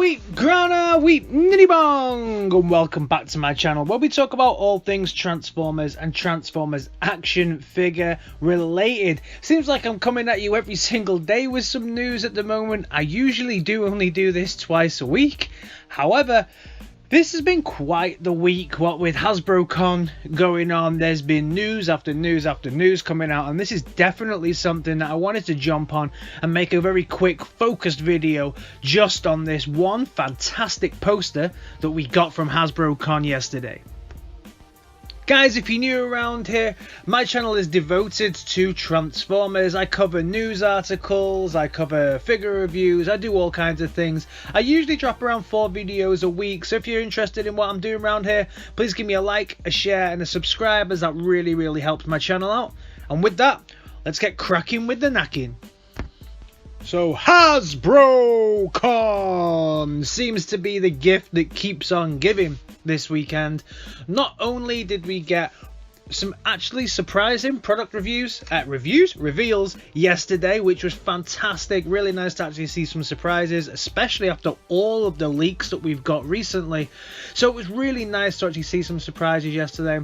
wheat, grana wheat, nitty bong, and welcome back to my channel where we talk about all things Transformers and Transformers action figure related. Seems like I'm coming at you every single day with some news at the moment. I usually only do this twice a week. However, this has been quite the week, what with HASBROPULSECON going on. There's been news after news after news coming out, and this is definitely something that I wanted to jump on and make a very quick focused video just on this one fantastic poster that we got from HASBROPULSECON yesterday. Guys, if you're new around here, my channel is devoted to Transformers. I cover news articles, I cover figure reviews, I do all kinds of things. I usually drop around 4 videos a week, so if you're interested in what I'm doing around here, please give me a like, a share and a subscribe, as that really helps my channel out. And with that, let's get cracking with the knacking. So HASBROPULSECON seems to be the gift that keeps on giving this weekend. Not only did we get some actually surprising product reveals yesterday, which was fantastic. Really nice to actually see some surprises, especially after all of the leaks that we've got recently. So it was really nice to actually see some surprises yesterday.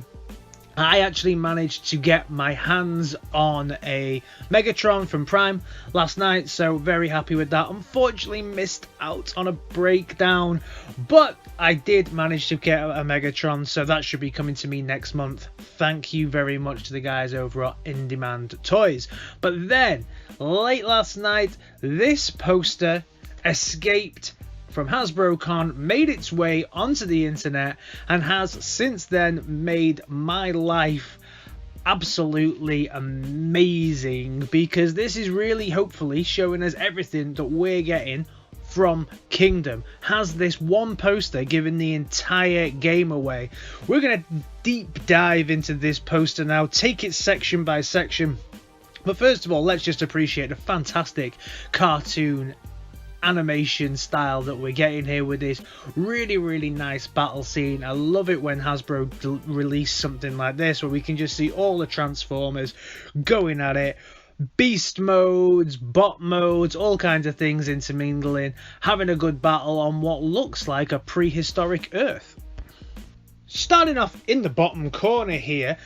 I actually managed to get my hands on a Megatron from Prime last night, so very happy with that. Unfortunately missed out on a breakdown, but I did manage to get a Megatron, so that should be coming to me next month. Thank you very much to the guys over at In Demand Toys. But then, late last night, this poster escaped from HASBROPULSECON, made its way onto the internet, and has since then made my life absolutely amazing, because this is really hopefully showing us everything that we're getting from Kindom. Has this one poster given the entire game away? We're going to deep dive into this poster now, take it section by section. But first of all, let's just appreciate the fantastic cartoon animation style that we're getting here with this really nice battle scene. I love it when Hasbro release something like this where we can just see all the Transformers going at it. Beast modes, bot modes, all kinds of things intermingling, having a good battle on what looks like a prehistoric Earth. Starting off in the bottom corner here,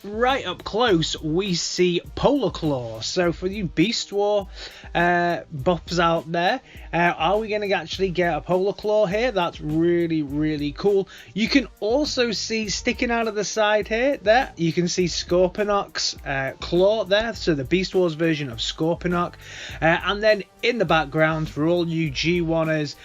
right up close, we see POLARCLAW. So for you Beast War buffs out there, are we going to actually get a POLARCLAW here? That's really cool. You can also see sticking out of the side here, there you can see Scorponok's claw there, so the Beast Wars version of Scorponok. And then in the background, for all you G1ers,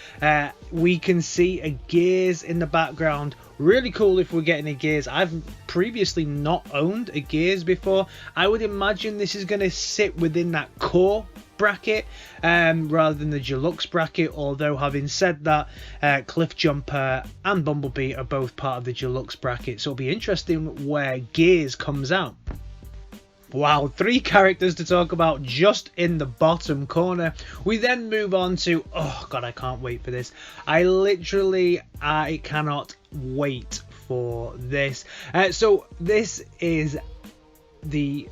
we can see a Gears in the background. Really cool if we're getting a Gears. I've previously not owned a Gears before. I would imagine this is going to sit within that core bracket rather than the deluxe bracket, although having said that, Cliffjumper and Bumblebee are both part of the deluxe bracket, so it'll be interesting where Gears comes out. Wow, 3 characters to talk about just in the bottom corner. We then move on to, oh god, I can't wait for this. I cannot wait for this. So this is the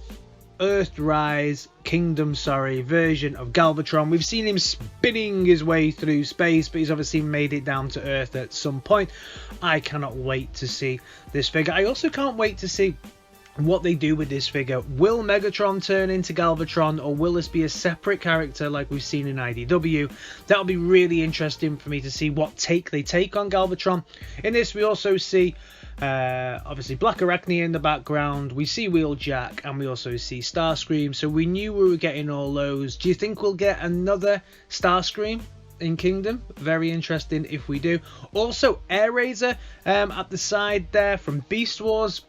Earthrise Kindom version of Galvatron. We've seen him spinning his way through space, but he's obviously made it down to Earth at some point. I cannot wait to see this figure. I also can't wait to see what they do with this figure. Will Megatron turn into Galvatron, or will this be a separate character like we've seen in IDW? That'll be really interesting for me to see what take they take on Galvatron. In this we also see obviously Black Arachne in the background, we see Wheeljack, and we also see Starscream, so we knew we were getting all those. Do you think we'll get another Starscream in Kindom? Very interesting if we do. Also Airazor at the side there from Beast Wars.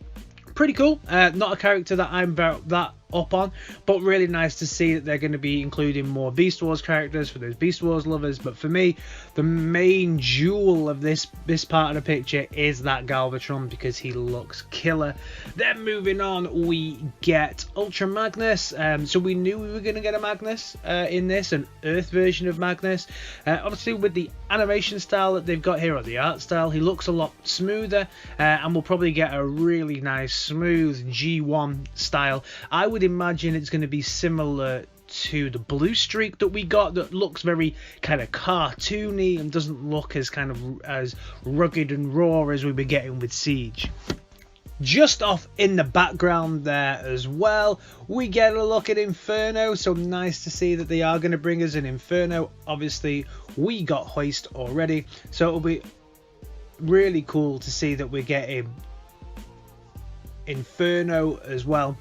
Pretty cool. Not a character that I'm about that up on, but really nice to see that they're going to be including more Beast Wars characters for those Beast Wars lovers. But for me, the main jewel of this part of the picture is that Galvatron, because he looks killer. Then moving on, we get Ultra Magnus. So we knew we were going to get a Magnus in this, an Earth version of Magnus. Obviously with the animation style that they've got here, or the art style, he looks a lot smoother, and we'll probably get a really nice smooth G1 style. I would imagine it's going to be similar to the blue streak that we got that looks very kind of cartoony and doesn't look as kind of as rugged and raw as we were getting with Siege. Just off in the background there as well, we get a look at Inferno, so nice to see that they are going to bring us an Inferno. Obviously we got Hoist already, so it'll be really cool to see that we're getting Inferno as well.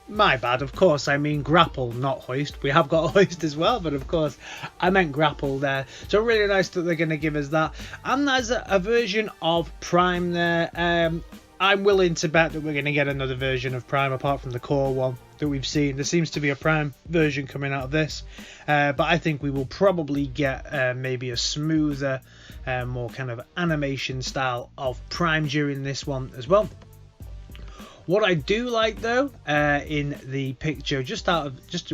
My bad, of course I mean Grapple, not Hoist. We have got Hoist as well, but of course I meant Grapple there. So really nice that they're going to give us that. And there's a version of Prime there. I'm willing to bet that we're going to get another version of Prime apart from the core one that we've seen. There seems to be a Prime version coming out of this, but I think we will probably get maybe a smoother, more kind of animation style of Prime during this one as well. What I do like though, in the picture, just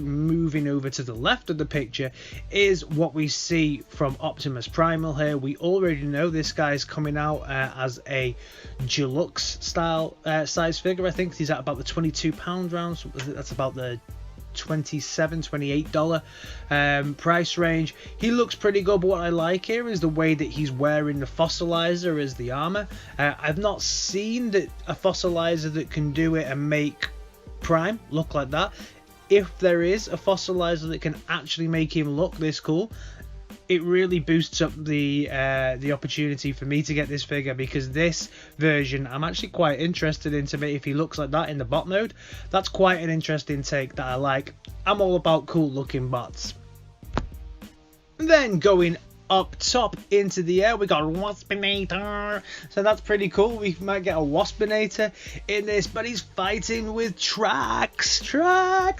moving over to the left of the picture, is what we see from Optimus Primal here. We already know this guy's coming out as a deluxe style size figure. I think he's at about the £22 round, so that's about the $28 price range. He looks pretty good, but what I like here is the way that he's wearing the fossilizer as the armor. I've not seen that a fossilizer that can do it and make Prime look like that. If there is a fossilizer that can actually make him look this cool, it really boosts up the opportunity for me to get this figure, because this version I'm actually quite interested in to me if he looks like that in the bot mode. That's quite an interesting take that I like. I'm all about cool looking bots. Then going up top into the air, we got Waspinator, so that's pretty cool. We might get a Waspinator in this, but he's fighting with Trax.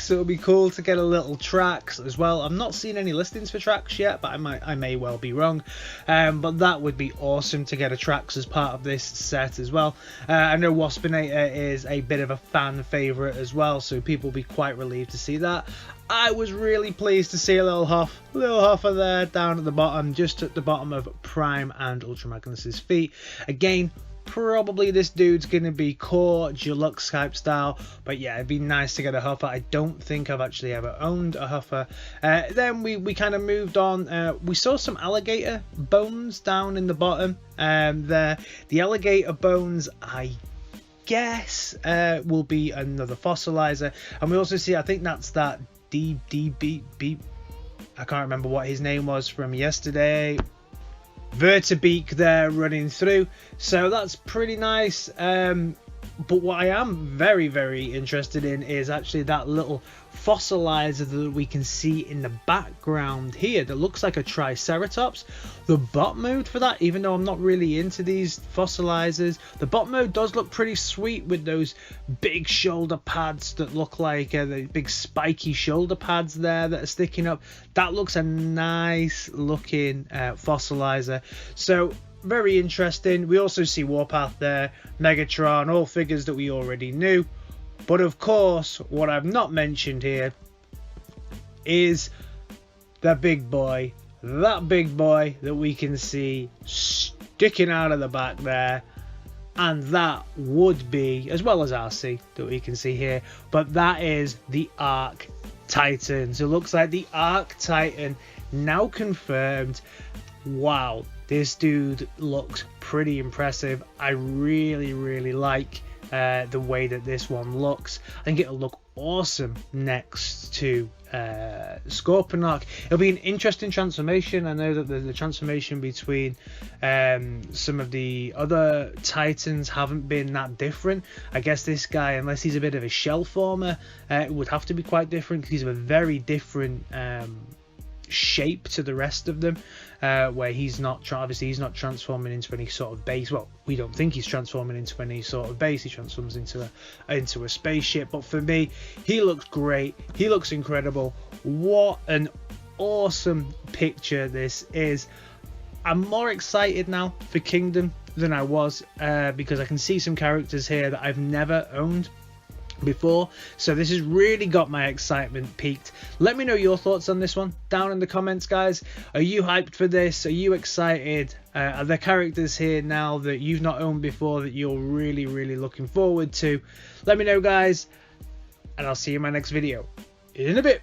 So it'll be cool to get a little Trax as well. I'm not seeing any listings for Trax yet, but I may well be wrong, but that would be awesome to get a Trax as part of this set as well. I know Waspinator is a bit of a fan favorite as well, so people will be quite relieved to see that. I was really pleased to see a little Huffer there down at the bottom, just at the bottom of Prime and Ultra Magnus's feet. Again, probably this dude's going to be core deluxe type style, but yeah, it'd be nice to get a Huffer. I don't think I've actually ever owned a Huffer. Then we kind of moved on. We saw some alligator bones down in the bottom there. The alligator bones, I guess, will be another fossilizer. And we also see, I think that's that DB, I can't remember what his name was from yesterday, Vertibeak there running through, so that's pretty nice. But what I am very, very interested in is actually that little fossilizer that we can see in the background here that looks like a Triceratops. The bot mode for that, even though I'm not really into these fossilizers, the bot mode does look pretty sweet with those big shoulder pads that look like the big spiky shoulder pads there that are sticking up. That looks a nice looking fossilizer. So very interesting. We also see Warpath there, Megatron, all figures that we already knew. But of course, what I've not mentioned here is the big boy, that big boy that we can see sticking out of the back there. And that would be, as well as RC that we can see here, but that is the Arc Titan. So it looks like the Arc Titan now confirmed. Wow. This dude looks pretty impressive. I really, really like the way that this one looks. I think it'll look awesome next to Scorponok. It'll be an interesting transformation. I know that the transformation between some of the other Titans haven't been that different. I guess this guy, unless he's a bit of a shell former, it would have to be quite different, because he's a very different shape to the rest of them, where he's not obviously he's not transforming into any sort of base. Well, we don't think he's transforming into any sort of base. He transforms into a spaceship. But for me, he looks great. He looks incredible. What an awesome picture this is. I'm more excited now for Kindom than I was, because I can see some characters here that I've never owned before, so this has really got my excitement peaked. Let me know your thoughts on this one down in the comments, guys. Are you hyped for this? Are you excited? Are there characters here now that you've not owned before that you're really, really looking forward to? Let me know, guys, and I'll see you in my next video. in a bit.